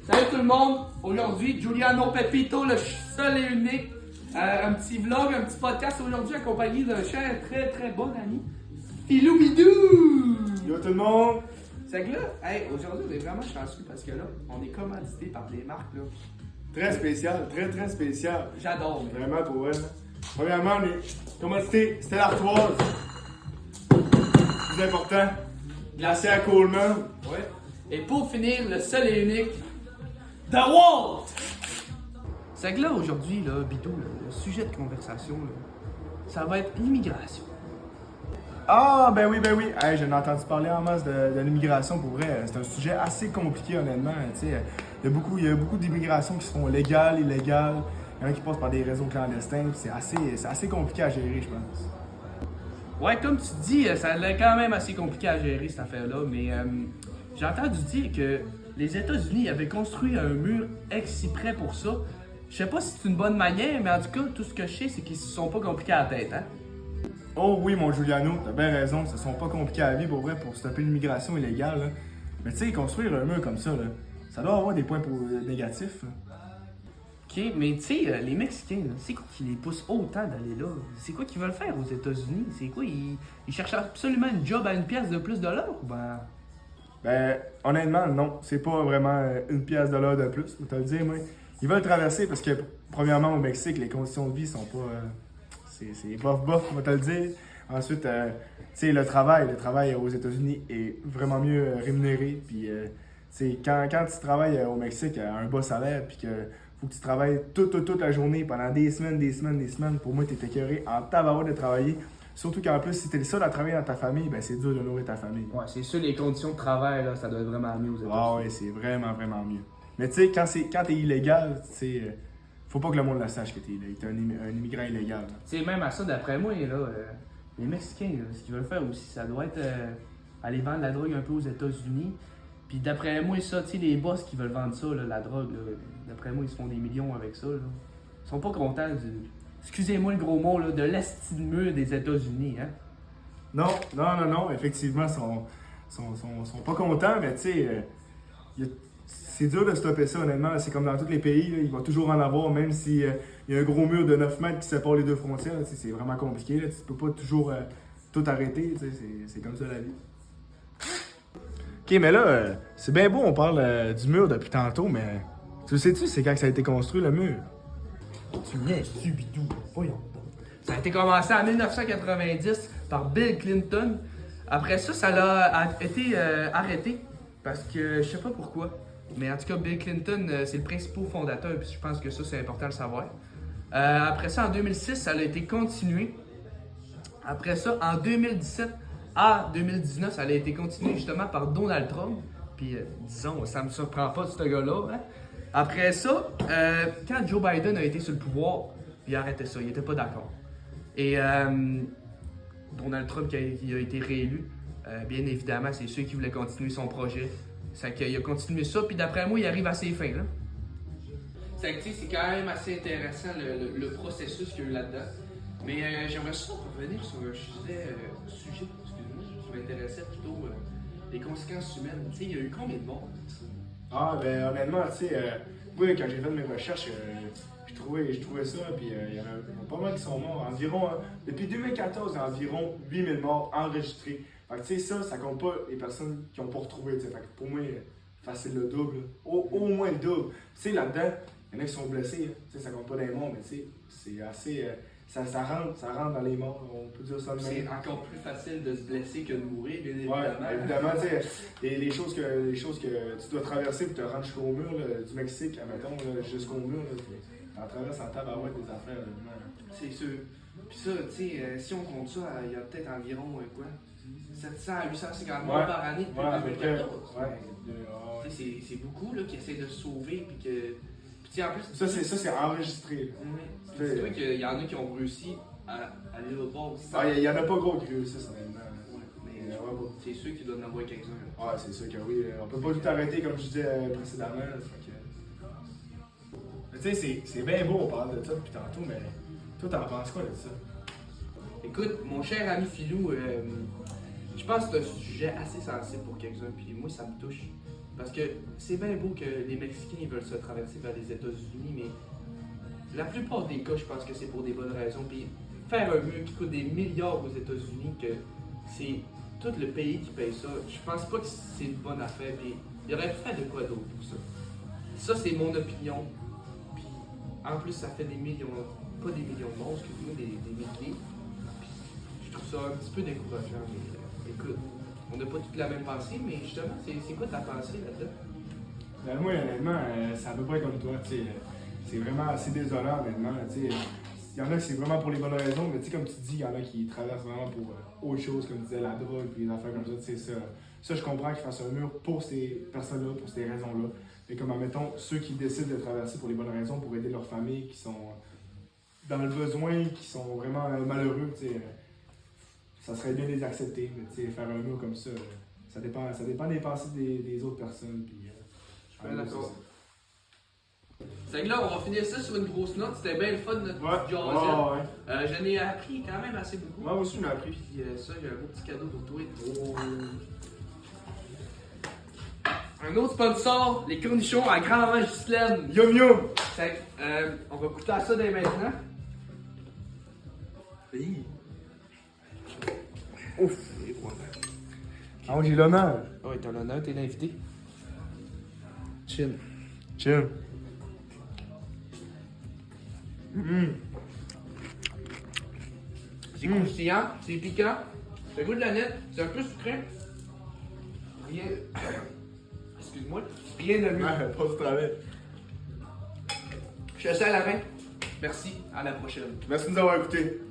Salut tout le monde! Aujourd'hui, Giuliano Pepito, le seul et unique. Un petit vlog, un petit podcast aujourd'hui accompagné d'un cher très bon ami, Philou Bidou! Yo tout le monde! C'est que là, hey, aujourd'hui on est vraiment chanceux parce que là, on est commandité par des marques là. Très spécial, très spécial. J'adore, mais. Vraiment pour elle. Premièrement, on est commandité Stella Artoise. Plus important, glacé à Coleman. Ouais. Et pour finir, le seul et unique, The Walt! C'est que là, aujourd'hui, là, Bidou, là, le sujet de conversation, là, ça va être l'immigration. Ah, ben oui. Hey, j'en ai entendu parler en masse de l'immigration pour vrai. C'est un sujet assez compliqué, honnêtement. Il y a beaucoup d'immigration qui se font légales, illégales. Il y en a qui passent par des réseaux clandestins. C'est assez compliqué à gérer, je pense. Ouais, comme tu dis, ça l'est quand même assez compliqué à gérer cette affaire-là, mais j'ai entendu dire que les États-Unis avaient construit un mur exprès pour ça. Je sais pas si c'est une bonne manière, mais en tout cas, tout ce que je sais, c'est qu'ils se sont pas compliqués à la tête, hein? Oh oui, mon Giuliano, t'as bien raison, ce sont pas compliqués à vivre pour vrai pour stopper l'immigration illégale. Là. Mais tu sais, construire un mur comme ça, là, ça doit avoir des points négatifs. Là. Ok, mais tu sais, les Mexicains, là, c'est quoi qui les pousse autant d'aller là? C'est quoi qu'ils veulent faire aux États-Unis? C'est quoi? Ils cherchent absolument une job à une pièce de plus de l'heure? Ben, honnêtement, non, c'est pas vraiment une pièce de l'heure de plus, je vais te le dire, moi. Ils veulent traverser parce que, premièrement, au Mexique, les conditions de vie sont pas. C'est bof, on va te le dire. Ensuite, tu sais, le travail aux États-Unis est vraiment mieux rémunéré. Puis, tu sais, quand tu travailles au Mexique à un bas salaire, puis que faut que tu travailles toute la journée pendant des semaines, pour moi, t'es écœuré en tabarouette de travailler. Surtout qu'en plus, si t'es le seul à travailler dans ta famille, ben c'est dur de nourrir ta famille. Ouais, c'est sûr, les conditions de travail, là, ça doit être vraiment mieux aux États-Unis. Ah ouais, c'est vraiment mieux. Mais tu sais, quand t'es illégal, tu sais, faut pas que le monde le sache que t'es un immigrant illégal. Tu sais, même à ça, d'après moi, là, les Mexicains, là, ce qu'ils veulent faire aussi, ça doit être aller vendre la drogue un peu aux États-Unis. Puis d'après moi, ça, tu sais, les boss qui veulent vendre ça, là, la drogue, là, d'après moi, ils se font des millions avec ça. Là. Ils sont pas contents excusez-moi le gros mot, là, de l'esti de mur des États-Unis, hein? Non, effectivement, ils sont pas contents, mais tu sais, c'est dur de stopper ça, honnêtement. C'est comme dans tous les pays, là, il va toujours en avoir, même s'il y a un gros mur de 9 mètres qui sépare les deux frontières. Là, c'est vraiment compliqué. Là, tu peux pas toujours tout arrêter. C'est comme ça la vie. Ok, mais là, c'est bien beau, on parle du mur depuis tantôt, mais tu le sais-tu, c'est quand que ça a été construit le mur? Tu viens subidou, voyons donc. Ça a été commencé en 1990 par Bill Clinton. Après ça, ça a été arrêté parce que je sais pas pourquoi. Mais en tout cas, Bill Clinton, c'est le principal fondateur, puis je pense que ça, c'est important de le savoir. Après ça, en 2006, ça a été continué. Après ça, en 2017 à 2019, ça a été continué justement par Donald Trump. Puis, disons, ça me surprend pas de ce gars-là. Hein? Après ça, quand Joe Biden a été sur le pouvoir, il a arrêté ça, il était pas d'accord. Et Donald Trump qui a été réélu, bien évidemment, c'est ceux qui voulaient continuer son projet. C'est qu'il a continué ça, puis d'après moi, il arrive à ses fins. Là. C'est que c'est quand même assez intéressant le processus qu'il y a eu là-dedans. Mais j'aimerais ça revenir sur un sujet, excusez-moi, qui m'intéressait plutôt les conséquences humaines. Tu sais, il y a eu combien de morts? Ah, ben honnêtement, tu sais, moi, quand j'ai fait mes recherches, je trouvais ça, puis il y en a pas mal qui sont morts. Environ, depuis 2014, il y a environ 8000 morts enregistrés. Fait que tu sais, ça compte pas les personnes qui ont pas retrouvé, tu sais. Fait que pour moi, facile le double, au moins le double. Tu sais, là-dedans, il y en a qui sont blessés, tu sais, ça compte pas des morts, mais tu sais, c'est assez... ça rentre dans les morts, on peut dire ça de même. C'est encore plus facile de se blesser que de mourir, bien évidemment. Ouais, évidemment, tu sais, les choses que tu dois traverser pour te rendre jusqu'au mur là, du Mexique, admettons, jusqu'au mur, t'en traverses en tabarouette des affaires, là. C'est sûr. Puis ça, tu sais, si on compte ça, il y a peut-être environ, 700 à 850 morts par année depuis 2014. C'est beaucoup, là, qui essaient de se sauver, puis que... Puis en plus... Ça, c'est enregistré. Dis-toi qu'il y en a qui ont réussi à aller au bord. Ah, il y en a pas gros qui réussissent, honnêtement. Mais c'est sûr qu'il doit en avoir quelques-uns. Ah, c'est sûr que oui. On peut pas tout arrêter, comme je disais précédemment. Mais tu sais, c'est bien beau, on parle de ça depuis tantôt, mais toi, t'en penses quoi de ça? Écoute, mon cher ami Philou, je pense que c'est un sujet assez sensible pour quelques-uns, puis moi, ça me touche. Parce que c'est bien beau que les Mexicains ils veulent se traverser vers les États-Unis, mais la plupart des cas, je pense que c'est pour des bonnes raisons. Puis faire un mur qui coûte des milliards aux États-Unis, que c'est tout le pays qui paye ça, je pense pas que c'est une bonne affaire. Puis il aurait pu faire de quoi d'autre pour ça. Ça, c'est mon opinion. Puis en plus, ça fait des millions, pas des millions de morts, excuse-moi, des milliers. Puis je trouve ça un petit peu décourageant. Mais écoute, on n'a pas toute la même pensée, mais justement, c'est quoi ta pensée là-dedans? Ben, moi, honnêtement, c'est à peu près comme toi. C'est vraiment assez désolant, honnêtement. Il y en a qui c'est vraiment pour les bonnes raisons, mais comme tu dis, il y en a qui traversent vraiment pour autre chose, comme tu disais, la drogue, puis des affaires comme ça. Ça, je comprends qu'ils fassent un mur pour ces personnes-là, pour ces raisons-là. Mais comme, admettons, ceux qui décident de traverser pour les bonnes raisons, pour aider leur famille, qui sont dans le besoin, qui sont vraiment malheureux, ça serait bien de les accepter. Mais faire un mur comme ça, ça dépend des pensées des autres personnes. Puis, je suis bien d'accord. C'est que là, on va finir ça sur une grosse note. C'était bien le fun de notre petite jasette. J'en ai appris quand même assez beaucoup. Moi aussi, j'en ai appris. Puis ça, j'ai un beau petit cadeau pour toi. Oh. Un autre sponsor, les cornichons à grand-maman Ghislaine. Yum yum! On va goûter à ça dès maintenant. Oui. Ouf! Ah, j'ai l'honneur. Oh, t'as l'honneur, t'es l'invité. Chin. Chin. C'est croustillant, c'est piquant, ça goûte de la nette, c'est un peu sucré. Rien. Excuse-moi, rien de mieux. Pas du travail. Je te sers la main. Merci, à la prochaine. Merci de nous avoir écoutés.